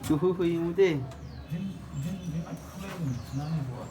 Chuhuhuy mo din. Din nag-flame. Nani buat.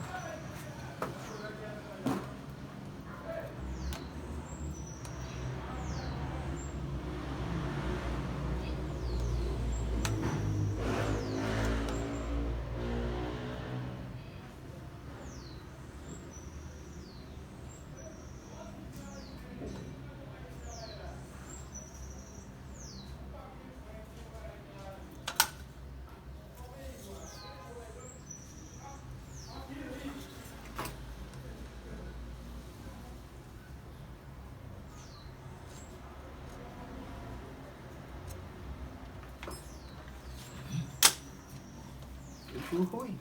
Chuhuy.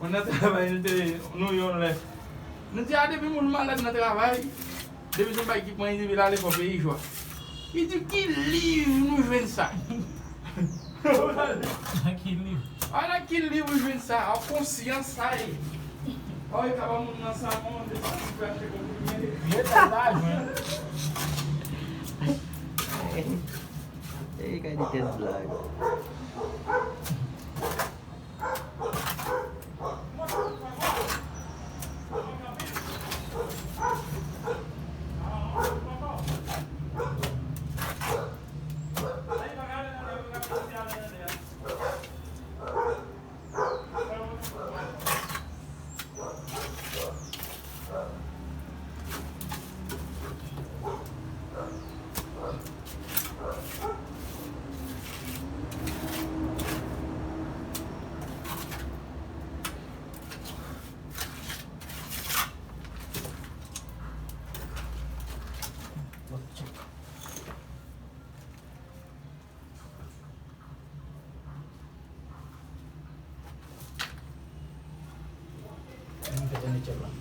On a travaillé nous yon là. Nous dit depuis mon malade na travail. Depuis son bail qui prend il aller pour pays joie. Il dit qui livre nous joindre ça. Aqui livre. Olha que livre joindre ça, en conscience ça. Olha tava mon dans sa mão, depois vai chegar com dinheiro. Verdade, né? Eh, kayak di test vlog. Ini kita ni cek lah.